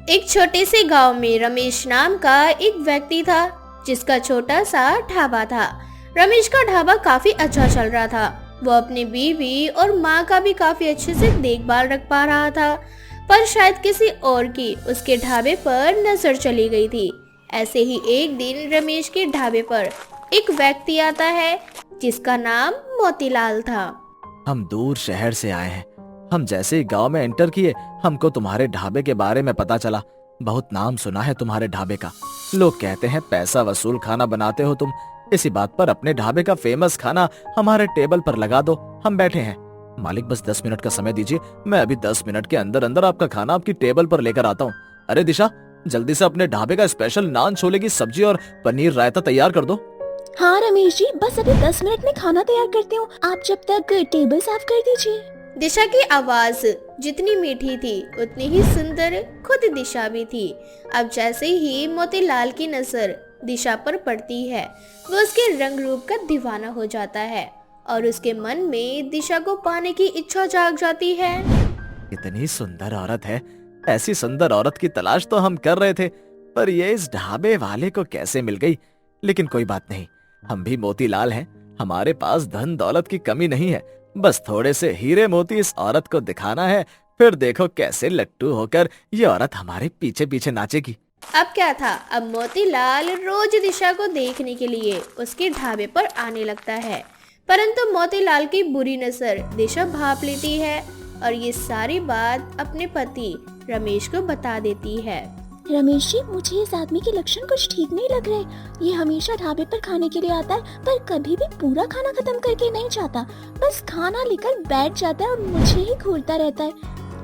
एक छोटे से गांव में रमेश नाम का एक व्यक्ति था, जिसका छोटा सा ढाबा था। रमेश का ढाबा काफी अच्छा चल रहा था। वो अपनी बीवी और माँ का भी काफी अच्छे से देखभाल रख पा रहा था, पर शायद किसी और की उसके ढाबे पर नजर चली गई थी। ऐसे ही एक दिन रमेश के ढाबे पर एक व्यक्ति आता है, जिसका नाम मोतीलाल था। हम दूर शहर से आए हैं। हम जैसे ही गांव में एंटर किए, हमको तुम्हारे ढाबे के बारे में पता चला। बहुत नाम सुना है तुम्हारे ढाबे का। लोग कहते हैं पैसा वसूल खाना बनाते हो तुम। इसी बात पर अपने ढाबे का फेमस खाना हमारे टेबल पर लगा दो, हम बैठे हैं। मालिक बस 10 मिनट का समय दीजिए, मैं अभी 10 मिनट के अंदर अंदर आपका खाना आपकी टेबल पर लेकर आता हूँ। अरे दिशा, जल्दी से अपने ढाबे का स्पेशल नान छोले की सब्जी और पनीर रायता तैयार कर दो। हाँ रमेश जी, बस अभी 10 मिनट में खाना तैयार करती हूँ। आप जब तक टेबल साफ कर दीजिए। दिशा की आवाज जितनी मीठी थी उतनी ही सुंदर खुद दिशा भी थी। अब जैसे ही मोतीलाल की नजर दिशा पर पड़ती है, वो उसके रंग रूप का दीवाना हो जाता है और उसके मन में दिशा को पाने की इच्छा जाग जाती है। इतनी सुंदर औरत है, ऐसी सुंदर औरत की तलाश तो हम कर रहे थे, पर ये इस ढाबे वाले को कैसे मिल गई। लेकिन कोई बात नहीं, हम भी मोतीलाल हैं। हमारे पास धन दौलत की कमी नहीं है, बस थोड़े से हीरे मोती इस औरत को दिखाना है। फिर देखो कैसे लट्टू होकर ये औरत हमारे पीछे पीछे नाचेगी। अब क्या था, अब मोतीलाल रोज दिशा को देखने के लिए उसके ढाबे पर आने लगता है, परंतु मोतीलाल की बुरी नजर दिशा भांप लेती है और ये सारी बात अपने पति रमेश को बता देती है। रमेश जी, मुझे इस आदमी के लक्षण कुछ ठीक नहीं लग रहे। ये हमेशा ढाबे पर खाने के लिए आता है, पर कभी भी पूरा खाना खत्म करके नहीं जाता। बस खाना लेकर बैठ जाता है और मुझे ही घूरता रहता है।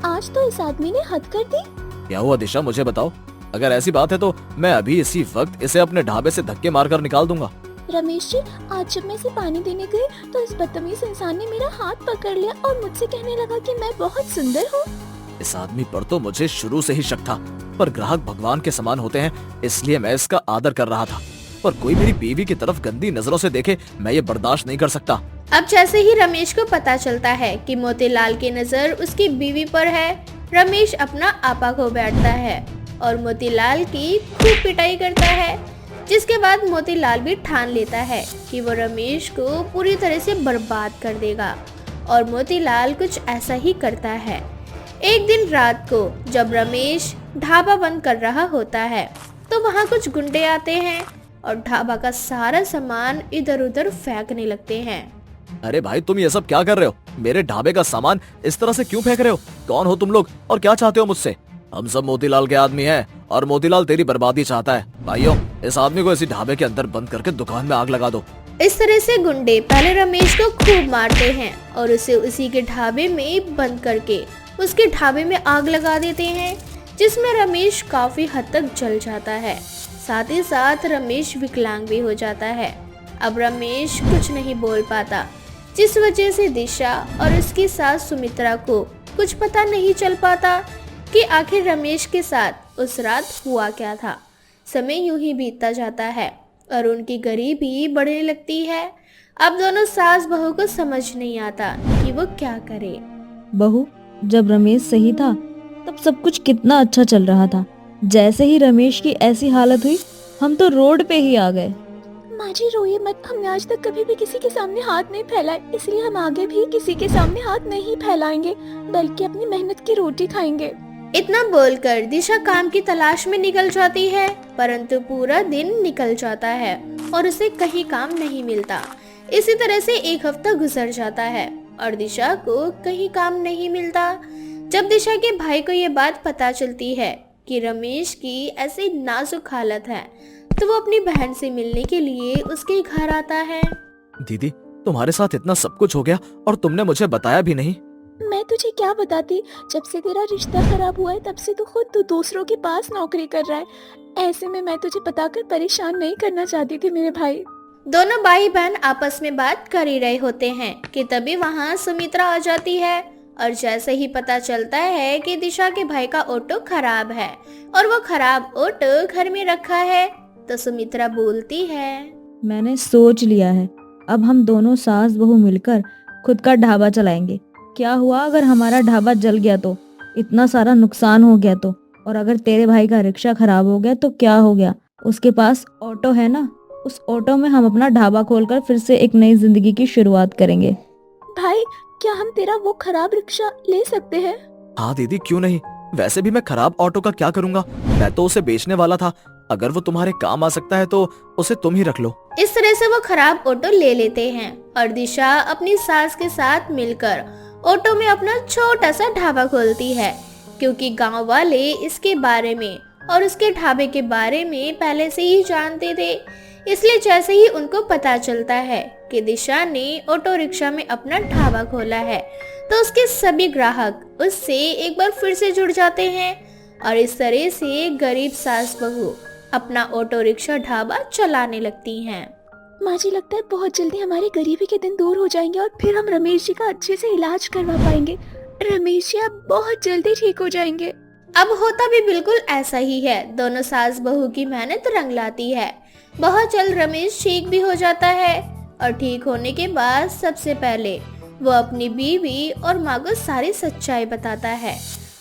आज तो इस आदमी ने हद कर दी। क्या हुआ दिशा, मुझे बताओ। अगर ऐसी बात है तो मैं अभी इसी वक्त इसे अपने ढाबे से धक्के मारकर निकाल दूंगा। रमेश जी, आज जब मैं इसे पानी देने गई तो इस बदतमीज इंसान ने मेरा हाथ पकड़ लिया और मुझसे कहने लगा कि मैं बहुत सुंदर हूँ। इस आदमी पर तो मुझे शुरू से ही शक था, पर ग्राहक भगवान के समान होते हैं, इसलिए मैं इसका आदर कर रहा था। पर कोई मेरी बीवी की तरफ गंदी नजरों से देखे, मैं ये बर्दाश्त नहीं कर सकता। अब जैसे ही रमेश को पता चलता है कि मोतीलाल की नजर उसकी बीवी पर है, रमेश अपना आपा खो बैठता है और मोतीलाल की खूब पिटाई करता है। जिसके बाद मोतीलाल भी ठान लेता है कि वो रमेश को पूरी तरह से बर्बाद कर देगा, और मोतीलाल कुछ ऐसा ही करता है। एक दिन रात को जब रमेश ढाबा बंद कर रहा होता है, तो वहाँ कुछ गुंडे आते हैं और ढाबा का सारा सामान इधर उधर फेंकने लगते हैं। अरे भाई, तुम ये सब क्या कर रहे हो? मेरे ढाबे का सामान इस तरह से क्यों फेंक रहे हो? कौन हो तुम लोग और क्या चाहते हो मुझसे? हम सब मोतीलाल के आदमी हैं और मोतीलाल तेरी बर्बादी चाहता है। भाइयों, इस आदमी को इसी ढाबे के अंदर बंद करके दुकान में आग लगा दो। इस तरह से गुंडे पहले रमेश को खूब मारते हैं और उसे उसी के ढाबे में बंद करके उसके ढाबे में आग लगा देते हैं, जिसमें रमेश काफी हद तक जल जाता है। साथ ही साथ रमेश विकलांग भी हो जाता है। अब रमेश कुछ नहीं बोल पाता, जिस वजह से दिशा और उसकी सास सुमित्रा को कुछ पता नहीं चल पाता कि आखिर रमेश के साथ उस रात हुआ क्या था। समय यूं ही बीतता जाता है और उनकी गरीबी बढ़ने लगती है। अब दोनों सास बहू को समझ नहीं आता कि वो क्या करे। बहू, जब रमेश सही था तब सब कुछ कितना अच्छा चल रहा था। जैसे ही रमेश की ऐसी हालत हुई, हम तो रोड पे ही आ गए। माँ जी रोइए मत, हमने आज तक कभी भी किसी के सामने हाथ नहीं फैलाए, इसलिए हम आगे भी किसी के सामने हाथ नहीं फैलाएंगे, बल्कि अपनी मेहनत की रोटी खाएंगे। इतना बोलकर दिशा काम की तलाश में निकल जाती है, परंतु पूरा दिन निकल जाता है और उसे कहीं काम नहीं मिलता। इसी तरह से एक हफ्ता गुजर जाता है और दिशा को कहीं काम नहीं मिलता। जब दिशा के भाई को ये बात पता चलती है कि रमेश की ऐसी नाजुक हालत है, तो वो अपनी बहन से मिलने के लिए उसके घर आता है। दीदी, तुम्हारे साथ इतना सब कुछ हो गया और तुमने मुझे बताया भी नहीं। मैं तुझे क्या बताती, जब से तेरा रिश्ता खराब हुआ है तब से तू दूसरों के पास नौकरी कर रहा है। ऐसे में मैं तुझे बताकर परेशान नहीं करना चाहती थी मेरे भाई। दोनों भाई बहन आपस में बात कर ही रहे होते हैं कि तभी वहाँ सुमित्रा आ जाती है, और जैसे ही पता चलता है कि दिशा के भाई का ऑटो खराब है और वो खराब ऑटो घर में रखा है, तो सुमित्रा बोलती है, मैंने सोच लिया है, अब हम दोनों सास बहू मिलकर खुद का ढाबा चलाएंगे। क्या हुआ अगर हमारा ढाबा जल गया तो? इतना सारा नुकसान हो गया तो? और अगर तेरे भाई का रिक्शा खराब हो गया तो क्या हो गया, उसके पास ऑटो है ना, उस ऑटो में हम अपना ढाबा खोलकर फिर से एक नई जिंदगी की शुरुआत करेंगे। भाई, क्या हम तेरा वो खराब रिक्शा ले सकते हैं? हाँ दीदी, क्यों नहीं। वैसे भी मैं खराब ऑटो का क्या करूँगा, मैं तो उसे बेचने वाला था। अगर वो तुम्हारे काम आ सकता है तो उसे तुम ही रख लो। इस तरह से वो खराब ऑटो ले लेते हैं और दिशा अपनी सास के साथ मिलकर ऑटो में अपना छोटा सा ढाबा खोलती है, क्योंकि गांव वाले इसके बारे में और उसके ढाबे के बारे में पहले से ही जानते थे। इसलिए जैसे ही उनको पता चलता है कि दिशा ने ऑटो रिक्शा में अपना ढाबा खोला है, तो उसके सभी ग्राहक उससे एक बार फिर से जुड़ जाते हैं और इस तरह से गरीब सास बहू अपना ऑटो रिक्शा ढाबा चलाने लगती हैं। माँ जी, लगता है बहुत जल्दी हमारे गरीबी के दिन दूर हो जाएंगे और फिर हम रमेश जी का अच्छे से इलाज करवा पाएंगे। रमेश जी अब बहुत जल्दी ठीक हो जाएंगे। अब होता भी बिल्कुल ऐसा ही है। दोनों सास बहू की मेहनत रंग लाती है। बहुत जल्द रमेश ठीक भी हो जाता है और ठीक होने के बाद सबसे पहले वो अपनी बीवी और माँ को सारी सच्चाई बताता है।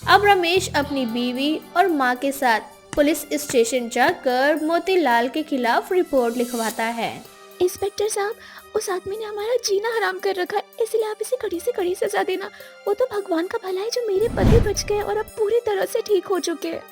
अब रमेश अपनी बीवी और माँ के साथ पुलिस स्टेशन जाकर मोतीलाल के खिलाफ रिपोर्ट लिखवाता है। इंस्पेक्टर साहब, उस आदमी ने हमारा जीना हराम कर रखा है, इसलिए आप इसे कड़ी से कड़ी सजा देना। वो तो भगवान का भला है जो मेरे पति बच गए और अब पूरी तरह से ठीक हो चुके हैं।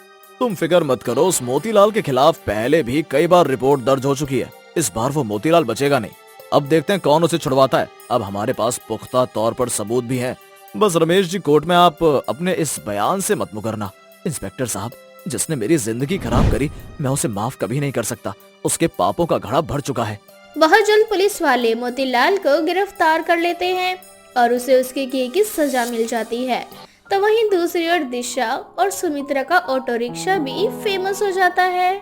तुम फिक्र मत करो, उस मोतीलाल के खिलाफ पहले भी कई बार रिपोर्ट दर्ज हो चुकी है। इस बार वो मोतीलाल बचेगा नहीं। अब देखते हैं कौन उसे छुड़वाता है। अब हमारे पास पुख्ता तौर पर सबूत भी है। बस रमेश जी, कोर्ट में आप अपने इस बयान से मत मुकरना। इंस्पेक्टर साहब, जिसने मेरी जिंदगी खराब करी, मैं उसे माफ कभी नहीं कर सकता। उसके पापों का घड़ा भर चुका है। बहुत जल्द पुलिस वाले मोतीलाल को गिरफ्तार कर लेते हैं और उसे उसके किए की सजा मिल जाती है। तो वहीं दूसरी ओर दिशा और सुमित्रा का ऑटो रिक्शा भी फेमस हो जाता है।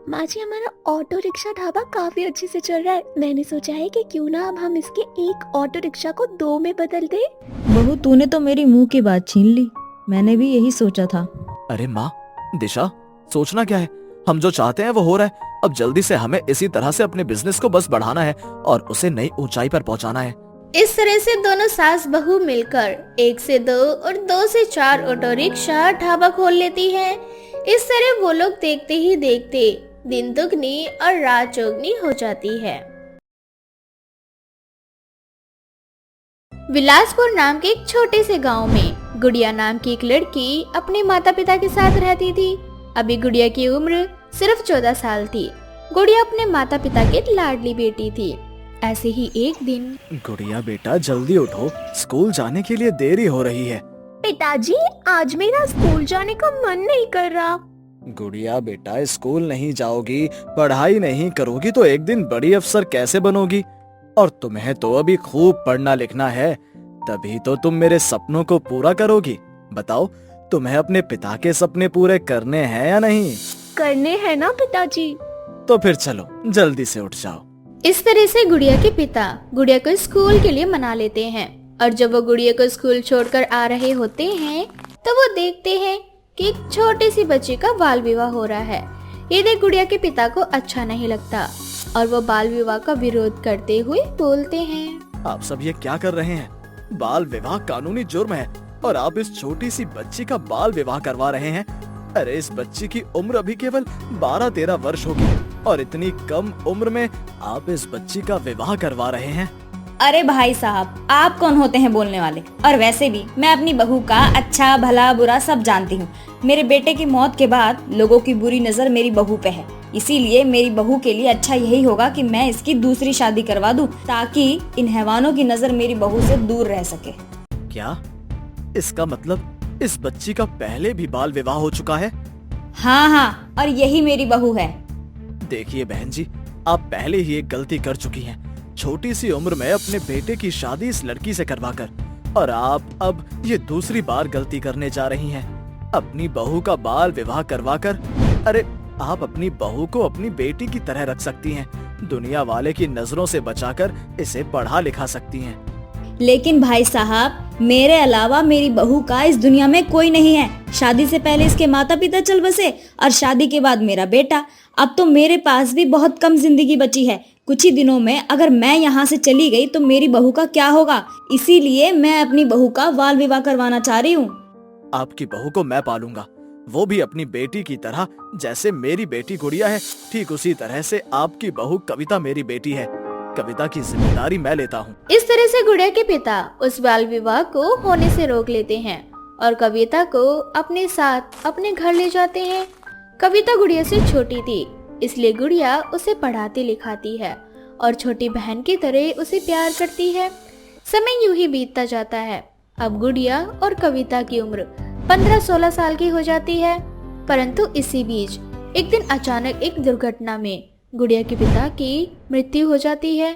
माँ जी, हमारा ऑटो रिक्शा ढाबा काफी अच्छे से चल रहा है। मैंने सोचा है कि क्यों ना अब हम इसके एक ऑटो रिक्शा को 2 में बदल दे। बहू, तूने तो मेरी मुंह की बात छीन ली। मैंने भी यही सोचा था। अरे माँ, दिशा, सोचना क्या है, हम जो चाहते हैं वो हो रहा है। अब जल्दी से हमें इसी तरह से अपने बिजनेस को बस बढ़ाना है और उसे नई ऊंचाई पर पहुंचाना है। इस तरह से दोनों सास बहू मिलकर 1 से 2 और 2 से 4 ऑटो रिक्शा ढाबा खोल लेती हैं। इस तरह वो लोग देखते ही देखते दिन दुगनी और रात चौगनी हो जाती है। विलासपुर नाम के एक छोटे से गांव में गुड़िया नाम की एक लड़की अपने माता पिता के साथ रहती थी। अभी गुड़िया की उम्र सिर्फ 14 साल थी। गुड़िया अपने माता पिता की लाडली बेटी थी। ऐसे ही एक दिन, गुड़िया बेटा, जल्दी उठो, स्कूल जाने के लिए देरी हो रही है। पिताजी, आज मेरा स्कूल जाने का मन नहीं कर रहा। गुड़िया बेटा, स्कूल नहीं जाओगी, पढ़ाई नहीं करोगी तो एक दिन बड़ी अफसर कैसे बनोगी? और तुम्हें तो अभी खूब पढ़ना लिखना है, तभी तो तुम मेरे सपनों को पूरा करोगी। बताओ, तुम्हें अपने पिता के सपने पूरे करने हैं या नहीं? करने हैं ना पिताजी। तो फिर चलो, जल्दी से उठ जाओ। इस तरह से गुड़िया के पिता गुड़िया को स्कूल के लिए मना लेते हैं और जब वो गुड़िया को स्कूल छोड़कर आ रहे होते हैं तो वो देखते हैं कि एक छोटी सी बच्ची का बाल विवाह हो रहा है। ये देख गुड़िया के पिता को अच्छा नहीं लगता और वो बाल विवाह का विरोध करते हुए बोलते हैं, आप सब ये क्या कर रहे हैं? बाल विवाह कानूनी जुर्म है और आप इस छोटी सी बच्ची का बाल विवाह करवा रहे हैं। अरे, इस बच्ची की उम्र अभी केवल 12-13 वर्ष होगी और इतनी कम उम्र में आप इस बच्ची का विवाह करवा रहे हैं। अरे भाई साहब, आप कौन होते हैं बोलने वाले? और वैसे भी मैं अपनी बहू का अच्छा भला बुरा सब जानती हूँ। मेरे बेटे की मौत के बाद लोगों की बुरी नजर मेरी बहू पे है, इसीलिए मेरी बहू के लिए अच्छा यही होगा कि मैं इसकी दूसरी शादी करवा दूं, ताकि इन हैवानों की नजर मेरी बहू से दूर रह सके। क्या? इसका मतलब इस बच्ची का पहले भी बाल विवाह हो चुका है? हाँ, और यही मेरी बहू है। देखिए बहन जी, आप पहले ही एक गलती कर चुकी हैं। छोटी सी उम्र में अपने बेटे की शादी इस लड़की से करवाकर, और आप अब ये दूसरी बार गलती करने जा रही हैं, अपनी बहू का बाल विवाह करवाकर। अरे, आप अपनी बहू को अपनी बेटी की तरह रख सकती हैं, दुनिया वाले की नजरों से बचाकर इसे पढ़ा लिखा सकती हैं। लेकिन भाई साहब, मेरे अलावा मेरी बहू का इस दुनिया में कोई नहीं है। शादी से पहले इसके माता पिता चल बसे और शादी के बाद मेरा बेटा। अब तो मेरे पास भी बहुत कम जिंदगी बची है। कुछ ही दिनों में अगर मैं यहाँ से चली गई तो मेरी बहू का क्या होगा? इसीलिए मैं अपनी बहू का बाल विवाह करवाना चाह रही हूँ। आपकी बहू को मैं पालूंगा, वो भी अपनी बेटी की तरह। जैसे मेरी बेटी गुड़िया है, ठीक उसी तरह से आपकी बहू कविता मेरी बेटी है। कविता की जिम्मेदारी मैं लेता हूँ। इस तरह से गुड़िया के पिता उस बाल विवाह को होने से रोक लेते हैं और कविता को अपने साथ अपने घर ले जाते हैं। कविता गुड़िया से छोटी थी, इसलिए गुड़िया उसे पढ़ाती लिखाती है और छोटी बहन की तरह उसे प्यार करती है। समय यूं ही बीतता जाता है। अब गुड़िया और कविता की उम्र 15-16 साल की हो जाती है। परंतु इसी बीच एक दिन अचानक एक दुर्घटना में गुड़िया के पिता की मृत्यु हो जाती है।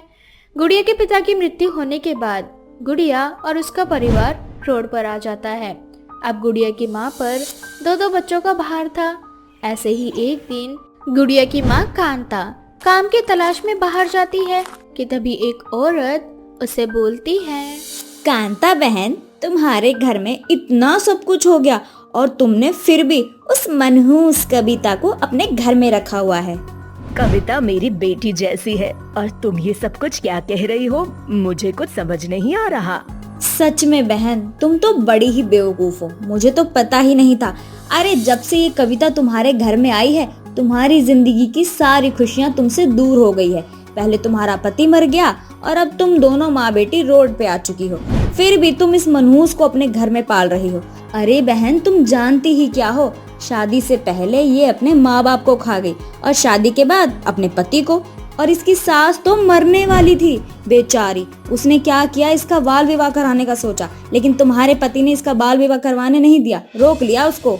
गुड़िया के पिता की मृत्यु होने के बाद गुड़िया और उसका परिवार रोड पर आ जाता है। अब गुड़िया की माँ पर 2-2 बच्चों का भार था। ऐसे ही एक दिन गुड़िया की माँ कांता काम की तलाश में बाहर जाती है कि तभी एक औरत उसे बोलती है, कांता बहन, तुम्हारे घर में इतना सब कुछ हो गया और तुमने फिर भी उस मनहूस कविता को अपने घर में रखा हुआ है। कविता मेरी बेटी जैसी है और तुम ये सब कुछ क्या कह रही हो? मुझे कुछ समझ नहीं आ रहा। सच में बहन, तुम तो बड़ी ही बेवकूफ हो। मुझे तो पता ही नहीं था। अरे जब से ये कविता तुम्हारे घर में आई है, तुम्हारी जिंदगी की सारी खुशियाँ तुमसे दूर हो गई है। पहले तुम्हारा पति मर गया और अब तुम दोनों माँ बेटी रोड पे आ चुकी हो। फिर भी तुम इस मनहूस को अपने घर में पाल रही हो। अरे बहन, तुम जानती ही क्या हो? शादी से पहले ये अपने माँ बाप को खा गई और शादी के बाद अपने पति को। और इसकी सास तो मरने वाली थी बेचारी। उसने क्या किया, इसका बाल विवाह कराने का सोचा, लेकिन तुम्हारे पति ने इसका बाल विवाह करवाने नहीं दिया, रोक लिया उसको।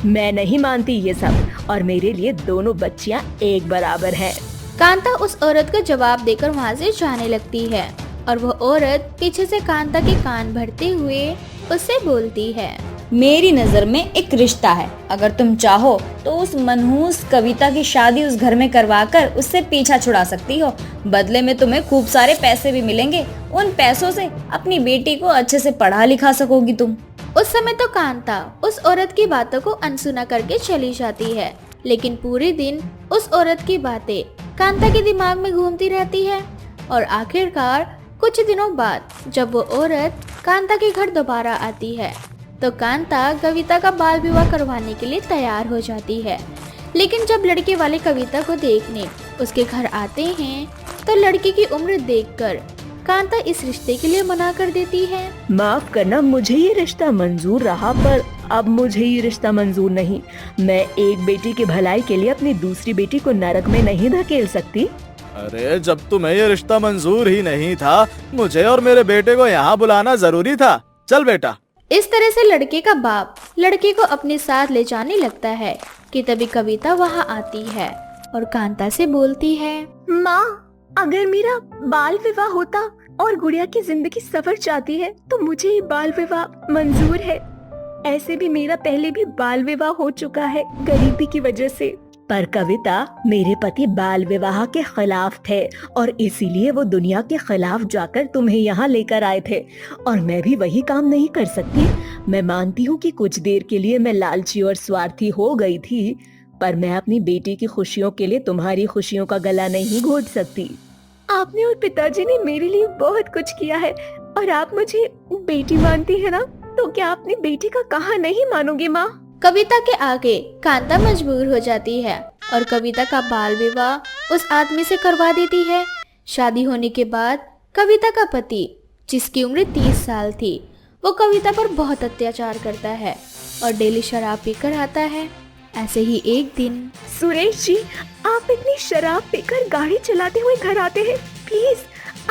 मैं नहीं मानती ये सब और मेरे लिए दोनों बच्चियाँ एक बराबर हैं। कांता उस औरत को जवाब देकर वहाँ से जाने लगती है और वह औरत पीछे से कांता के कान भरते हुए उससे बोलती है, मेरी नजर में एक रिश्ता है। अगर तुम चाहो तो उस मनहूस कविता की शादी उस घर में करवाकर उससे पीछा छुड़ा सकती हो। बदले में तुम्हें खूब सारे पैसे भी मिलेंगे। उन पैसों से अपनी बेटी को अच्छे से पढ़ा लिखा सकोगी तुम। उस समय तो कांता उस औरत की बातों को अनसुना करके चली जाती है, लेकिन पूरे दिन उस औरत की बातें कांता के दिमाग में घूमती रहती है। और आखिरकार कुछ दिनों बाद जब वो औरत कांता के घर दोबारा आती है तो कांता कविता का बाल विवाह करवाने के लिए तैयार हो जाती है। लेकिन जब लड़के वाले कविता को देखने उसके घर आते हैं तो लड़की की उम्र देखकर कांता इस रिश्ते के लिए मना कर देती है। माफ करना, मुझे ये रिश्ता मंजूर रहा पर अब मुझे ये रिश्ता मंजूर नहीं। मैं एक बेटी की भलाई के लिए अपनी दूसरी बेटी को नरक में नहीं धकेल सकती। अरे जब तुम्हें ये रिश्ता मंजूर ही नहीं था, मुझे और मेरे बेटे को यहाँ बुलाना जरूरी था। चल बेटा। इस तरह से लड़के का बाप लड़के को अपने साथ ले जाने लगता है कि तभी कविता वहाँ आती है और कांता से बोलती है, माँ, अगर मेरा बाल विवाह होता और गुड़िया की जिंदगी सफर चाहती है तो मुझे ये बाल विवाह मंजूर है। ऐसे भी मेरा पहले भी बाल विवाह हो चुका है गरीबी की वजह से। पर कविता, मेरे पति बाल विवाह के खिलाफ थे और इसीलिए वो दुनिया के खिलाफ जाकर तुम्हें यहाँ लेकर आए थे और मैं भी वही काम नहीं कर सकती। मैं मानती हूँ कि कुछ देर के लिए मैं लालची और स्वार्थी हो गई थी, पर मैं अपनी बेटी की खुशियों के लिए तुम्हारी खुशियों का गला नहीं घोट सकती। आपने और पिताजी ने मेरे लिए बहुत कुछ किया है और आप मुझे बेटी मानती है ना, तो क्या अपनी बेटी का कहा नहीं मानोगी माँ? कविता के आगे कांता मजबूर हो जाती है और कविता का बाल विवाह उस आदमी से करवा देती है। शादी होने के बाद कविता का पति, जिसकी उम्र 30 साल थी, वो कविता पर बहुत अत्याचार करता है और डेली शराब पीकर आता है। ऐसे ही एक दिन, सुरेश जी, आप इतनी शराब पीकर गाड़ी चलाते हुए घर आते हैं। प्लीज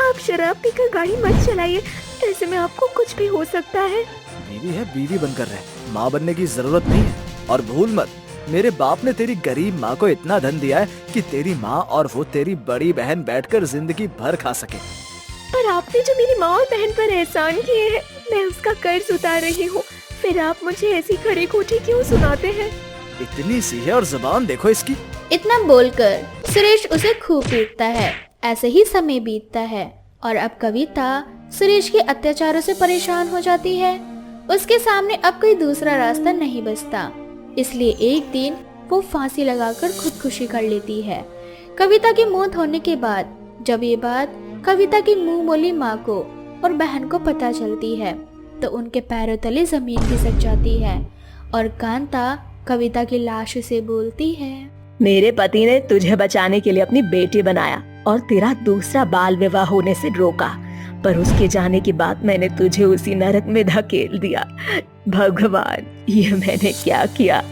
आप शराब पीकर गाड़ी मत चलाइए, ऐसे में आपको कुछ भी हो सकता है। बीवी है, बीवी बनकर रहे, माँ बनने की जरूरत नहीं है। और भूल मत, मेरे बाप ने तेरी गरीब माँ को इतना धन दिया है कि तेरी माँ और वो तेरी बड़ी बहन बैठकर जिंदगी भर खा सके। पर आपने जो मेरी माँ और बहन पर एहसान किए हैं, मैं उसका कर्ज उतार रही हूँ। फिर आप मुझे ऐसी खरी खोटी क्यों सुनाते हैं? इतनी सी है और जुबान देखो इसकी। इतना बोलकर सुरेश उसे खूब पीटता है। ऐसे ही समय बीतता है और अब कविता सुरेश के अत्याचारों से परेशान हो जाती है। उसके सामने अब कोई दूसरा रास्ता नहीं बचता, इसलिए एक दिन वो फांसी लगाकर खुदकुशी कर लेती है। कविता की मौत होने के बाद जब ये बात कविता की मुंह मोली माँ को और बहन को पता चलती है तो उनके पैरों तले जमीन खिसक जाती है और कांता कविता की लाश से बोलती है। मेरे पति ने तुझे बचाने के लिए अपनी बेटी बनाया और तेरा दूसरा बाल विवाह होने से रोका, पर उसके जाने के बाद मैंने तुझे उसी नरक में धकेल दिया। भगवान, ये मैंने क्या किया,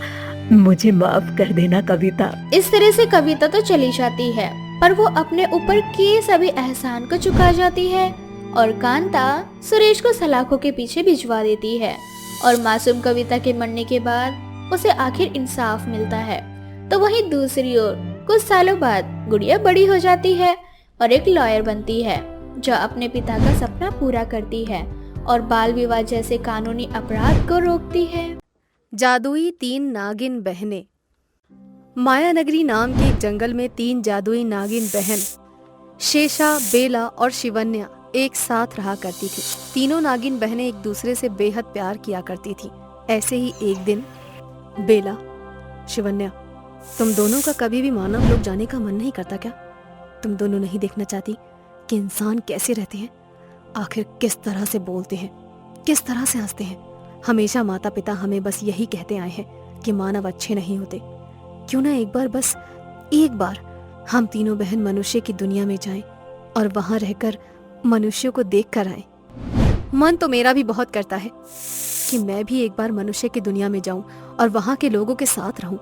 मुझे माफ कर देना कविता। इस तरह से कविता तो चली जाती है, पर वो अपने ऊपर किए सभी एहसान को चुका जाती है और कांता सुरेश को सलाखों के पीछे भिजवा देती है। और मासूम कविता के मरने के बाद उसे आखिर इंसाफ मिलता है। तो वहीं दूसरी ओर कुछ सालों बाद गुड़िया बड़ी हो जाती है और एक लॉयर बनती है, जो अपने पिता का सपना पूरा करती है और बाल विवाह जैसे कानूनी अपराध को रोकती है। जादुई 3 नागिन बहनें। माया नगरी नाम के एक जंगल में 3 जादुई नागिन बहन शेषा, बेला और शिवन्या एक साथ रहा करती थी। तीनों नागिन बहनें एक दूसरे से बेहद प्यार किया करती थी। ऐसे ही एक दिन बेला, शिवन्या, तुम दोनों का कभी भी मानव लोक जाने का मन नहीं करता क्या? तुम दोनों नहीं देखना चाहती कि इंसान कैसे रहते हैं, आखिर किस तरह से बोलते हैं, किस तरह से हंसते हैं? हमेशा माता पिता हमें बस यही कहते आए हैं कि मानव अच्छे नहीं होते। क्यों ना एक बार, बस एक बार हम तीनों बहन मनुष्य की दुनिया में जाएं और वहां रहकर मनुष्यों को देख कर आए। मन तो मेरा भी बहुत करता है कि मैं भी एक बार मनुष्य की दुनिया में जाऊं और वहां के लोगों के साथ रहूं,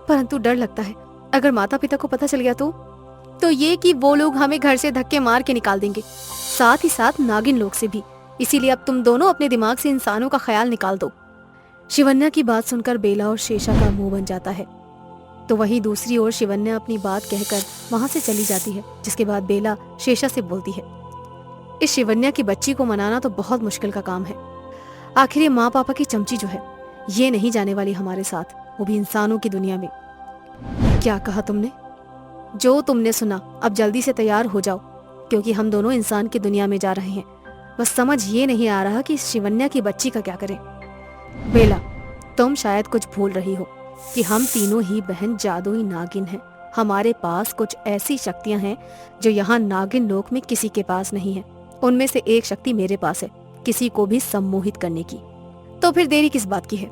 परंतु डर लगता है अगर माता पिता को पता चल गया तो ये कि वो लोग हमें घर से धक्के मार के निकाल देंगे, साथ ही साथ नागिन लोग से भी। इसीलिए अब तुम दोनों अपने दिमाग से इंसानों का ख्याल निकाल दो। शिवन्या की बात सुनकर बेला और शेषा का मुंह बन जाता है। तो वहीं दूसरी ओर शिवन्या अपनी बात कहकर वहां से चली जाती है, जिसके बाद बेला शेषा से बोलती है, इस शिवन्या की बच्ची को मनाना तो बहुत मुश्किल का काम है। आखिर ये माँ पापा की चमची जो है, ये नहीं जाने वाली हमारे साथ, वो भी इंसानों की दुनिया में। क्या कहा तुमने? जो तुमने सुना, अब जल्दी से तैयार हो जाओ, क्योंकि हम दोनों इंसान की दुनिया में जा रहे हैं। बस समझ ये नहीं आ रहा कि इस शिवन्या की बच्ची का क्या करें। बेला, तुम शायद कुछ भूल रही हो कि हम तीनों ही बहन जादुई नागिन हैं। हमारे पास कुछ ऐसी शक्तियां हैं जो यहाँ नागिन लोक में किसी के पास नहीं है। उनमें से एक शक्ति मेरे पास है, किसी को भी सम्मोहित करने की। तो फिर देरी किस बात की है?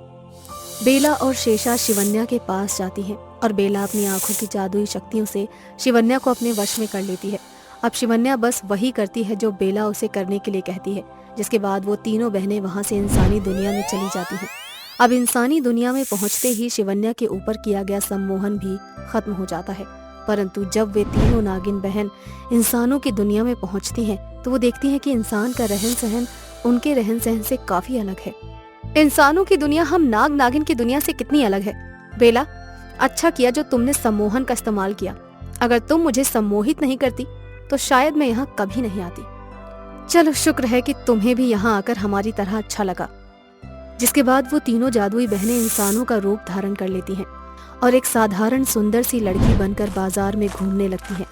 बेला और शेषा शिवन्या के पास जाती हैं और बेला अपनी आंखों की जादुई शक्तियों से शिवन्या को अपने वश में कर लेती है। अब शिवन्या बस वही करती है जो बेला उसे करने के लिए कहती है, जिसके बाद वो तीनों बहनें वहां से इंसानी दुनिया में चली जाती हैं। अब इंसानी दुनिया में पहुंचते ही शिवन्या के ऊपर किया गया सम्मोहन भी खत्म हो जाता है। परंतु जब वे तीनों नागिन बहन इंसानों की दुनिया में पहुंचती हैं तो वो देखती हैं कि इंसान का रहन सहन उनके रहन सहन से काफी अलग है। इंसानों की दुनिया हम नाग नागिन की दुनिया से कितनी अलग है। बेला, अच्छा किया जो तुमने सम्मोहन का इस्तेमाल किया। अगर तुम मुझे सम्मोहित नहीं करती तो शायद मैं यहाँ कभी नहीं आती। चलो, शुक्र है कि तुम्हें भी यहाँ आकर हमारी तरह अच्छा लगा। जिसके बाद वो तीनों जादुई बहनें इंसानों का रूप धारण कर लेती हैं और एक साधारण सुंदर सी लड़की बनकर बाजार में घूमने लगती हैं।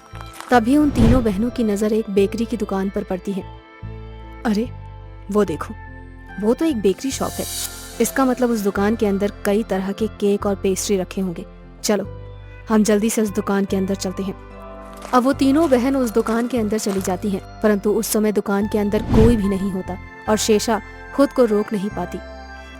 तभी उन तीनों बहनों की नजर एक बेकरी की दुकान पर पड़ती है। अरे वो देखो, वो तो एक बेकरी शॉप है। इसका मतलब उस दुकान के अंदर कई तरह के केक और पेस्ट्री रखे होंगे। चलो, हम जल्दी से उस दुकान के अंदर चलते हैं। अब वो तीनों बहन उस दुकान के अंदर चली जाती हैं, परंतु उस समय दुकान के अंदर कोई भी नहीं होता और शेषा खुद को रोक नहीं पाती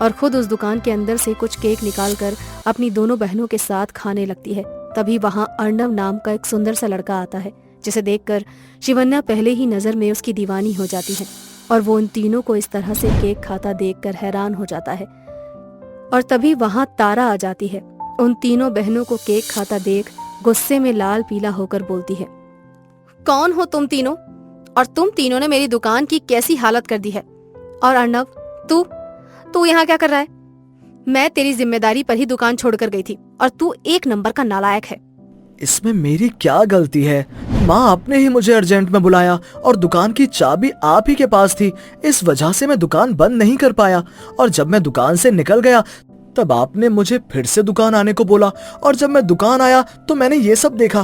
और खुद उस दुकान के अंदर से कुछ केक निकालकर अपनी दोनों बहनों के साथ खाने लगती है। तभी वहां अर्णव नाम का एक सुंदर सा लड़का आता है, जिसे देखकर शिवन्या पहले ही नजर में उसकी दीवानी हो जाती है और वो उन तीनों को इस तरह से केक खाता देखकर हैरान हो जाता है। और तभी वहां तारा आ जाती है। उन तीनों बहनों को केक खाता देख गुस्से में लाल पीला होकर बोलती है, कौन हो तुम तीनों? और तुम तीनों ने मेरी दुकान की कैसी हालत कर दी है? और अर्णव, तू यहाँ क्या कर रहा है? मैं तेरी जिम्मेदारी पर ही दुकान छोड़कर गई थी और तू एक नंबर का नालायक है। इसमें मेरी क्या गलती है? माँ आपने ही मुझे अर्जेंट में बुलाया और दुकान की चाबी आप ही के पास थी। इस वजह से मैं दुकान बंद नहीं कर पाया और जब मैं दुकान से निकल गया तब आपने मुझे फिर से दुकान आने को बोला और जब मैं दुकान आया तो मैंने ये सब देखा।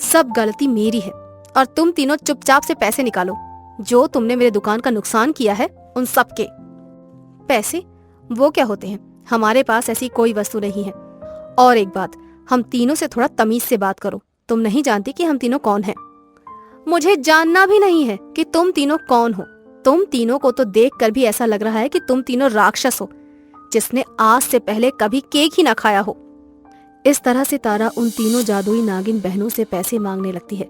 सब गलती मेरी है और तुम तीनों चुपचाप से पैसे निकालो। जो तुमने मेरे दुकान का नुकसान किया है उन सब के पैसे। वो क्या होते हैं? हमारे पास ऐसी कोई वस्तु नहीं है। और एक बात, हम तीनों से थोड़ा तमीज से बात करो। तुम नहीं जानती कि हम तीनों कौन हैं। मुझे जानना भी नहीं है कि तुम तीनों कौन हो। तुम तीनों को तो देखकर भी ऐसा लग रहा है कि तुम तीनों राक्षस हो। जिसने आज से पहले कभी केक ही ना खाया हो। इस तरह से तारा उन तीनों जादुई नागिन बहनों से पैसे मांगने लगती है,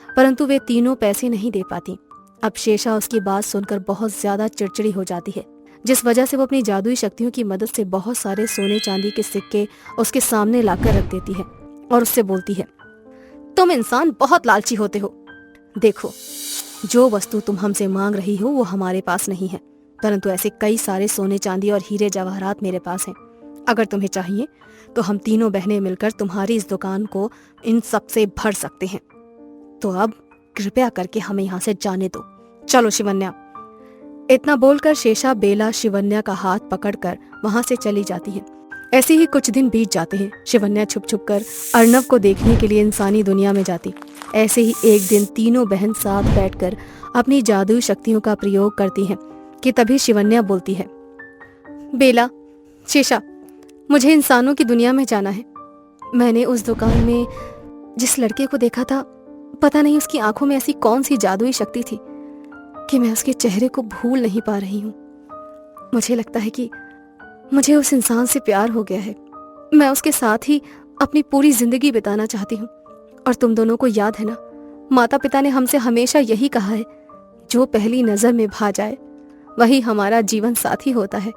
परंतु वे तीनों पैसे नहीं दे पाती। अब शेषा उसकी बात सुनकर बहुत ज्यादा चिड़चिड़ी हो जाती है, जिस वजह से वो अपनी जादुई शक्तियों की मदद से बहुत सारे सोने चांदी के सिक्के उसके सामने लाकर रख देती है और उससे बोलती है, तुम इंसान बहुत लालची होते हो। देखो, जो वस्तु तुम हमसे मांग रही हो वो हमारे पास नहीं है, परंतु ऐसे कई सारे सोने चांदी और हीरे जवाहरात मेरे पास हैं। अगर तुम्हें चाहिए तो हम तीनों बहनें मिलकर तुम्हारी इस दुकान को इन सब से भर सकते हैं। तो अब कृपया करके हमें यहाँ से जाने दो। चलो शिवन्या। इतना बोलकर शेषा बेला शिवन्या का हाथ पकड़कर वहां से चली जाती है। ऐसे ही कुछ दिन बीत जाते हैं। शिवन्या छुप छुप कर अर्णव को देखने के लिए इंसानी दुनिया में जाती। ऐसे ही एक दिन तीनों बहन साथ बैठकर अपनी जादुई शक्तियों का प्रयोग करती हैं कि तभी शिवन्या बोलती है, बेला, शेषा, मुझे इंसानों की दुनिया में जाना है। मैंने उस दुकान में जिस लड़के को देखा था, पता नहीं उसकी आंखों में ऐसी कौन सी जादुई शक्ति थी कि मैं उसके चेहरे को भूल नहीं पा रही हूँ। मुझे लगता है कि मुझे उस इंसान से प्यार हो गया है। मैं उसके साथ ही अपनी पूरी जिंदगी बिताना चाहती हूँ। और तुम दोनों को याद है ना, माता पिता ने हमसे हमेशा यही कहा है, जो पहली नजर में भा जाए वही हमारा जीवन साथी होता है।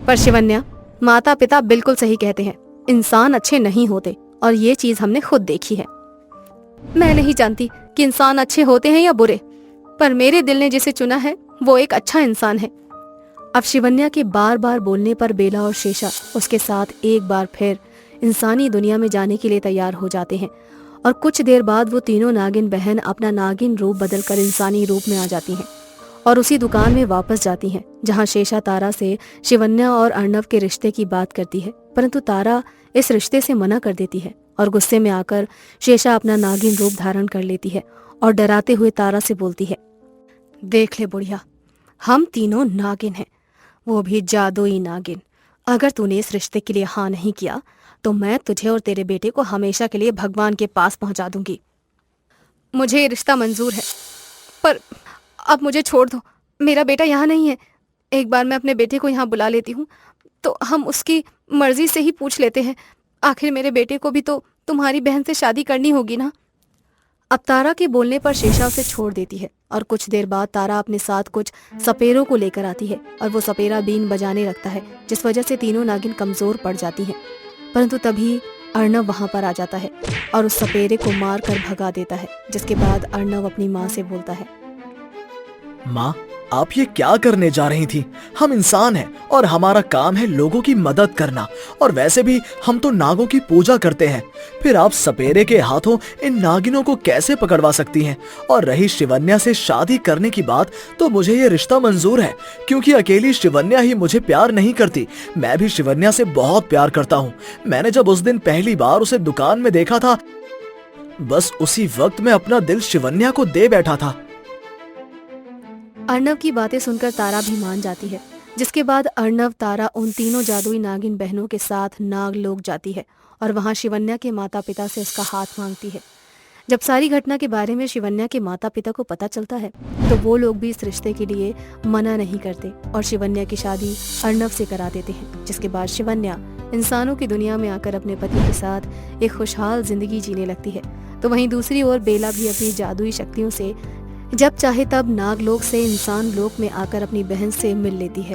पर शिवन्या, माता पिता बिल्कुल सही कहते हैं, इंसान अच्छे नहीं होते, और ये चीज हमने खुद देखी है। मैं नहीं जानती कि इंसान अच्छे होते हैं या बुरे, पर मेरे दिल ने जिसे चुना है वो एक अच्छा इंसान है। अब शिवन्या के बार बार बोलने पर बेला और शेषा उसके साथ एक बार फिर इंसानी दुनिया में जाने के लिए तैयार हो जाते हैं। और कुछ देर बाद वो तीनों नागिन बहन अपना नागिन रूप बदलकर इंसानी रूप में आ जाती हैं और उसी दुकान में वापस जाती हैं, जहां शेषा तारा से शिवन्या और अर्णव के रिश्ते की बात करती है, परंतु तारा इस रिश्ते से मना कर देती है। और गुस्से में आकर शेषा अपना नागिन रूप धारण कर लेती है और डराते हुए तारा से बोलती है, देख ले बुढ़िया, हम तीनों नागिन हैं, वो भी जादुई नागिन। अगर तूने इस रिश्ते के लिए हाँ नहीं किया तो मैं तुझे और तेरे बेटे को हमेशा के लिए भगवान के पास पहुंचा दूंगी। मुझे ये रिश्ता मंजूर है, पर अब मुझे छोड़ दो। मेरा बेटा यहाँ नहीं है। एक बार मैं अपने बेटे को यहाँ बुला लेती हूँ, तो हम उसकी मर्जी से ही पूछ लेते हैं। आखिर मेरे बेटे को भी तो तुम्हारी बहन से शादी करनी होगी ना। अब तारा के बोलने पर शेषा उसे छोड़ देती है और कुछ देर बाद तारा अपने साथ कुछ सपेरों को लेकर आती है और वो सपेरा बीन बजाने लगता है, जिस वजह से तीनों नागिन कमजोर पड़ जाती हैं। परंतु तभी अर्णव वहां पर आ जाता है और उस सपेरे को मार कर भगा देता है, जिसके बाद अर्णव अपनी माँ से बोलता है, माँ, आप ये क्या करने जा रही थी? हम इंसान हैं और हमारा काम है लोगों की मदद करना, और वैसे भी हम तो नागों की पूजा करते हैं। फिर आप सपेरे के हाथों इन नागिनों को कैसे पकड़वा सकती हैं? और रही शिवन्या से शादी करने की बात, तो मुझे ये रिश्ता मंजूर है, क्योंकि अकेली शिवन्या ही मुझे प्यार नहीं करती। मैं भी शिवन्या से बहुत प्यार करता हूँ। मैंने जब उस दिन पहली बार उसे दुकान में देखा था, बस उसी वक्त मैं अपना दिल शिवन्या को दे बैठा था। अर्णव की बातें सुनकर तारा भी मान जाती है, जिसके बाद अर्णव, तारा उन तीनों जादुई नागिन बहनों के साथ नागलोक जाती है और वहां शिवन्या के माता पिता से उसका हाथ मांगती है। जब सारी घटना के बारे में शिवन्या के माता पिता को पता चलता है, तो वो लोग भी इस रिश्ते के लिए मना नहीं करते और शिवन्या की शादी अर्णव से करा देते हैं, जिसके बाद शिवन्या इंसानों की दुनिया में आकर अपने पति के साथ एक खुशहाल जिंदगी जीने लगती है। तो वहीं दूसरी ओर बेला भी अपनी जादुई शक्तियों से जब चाहे तब नागलोक से इंसान लोक में आकर अपनी बहन से मिल लेती है।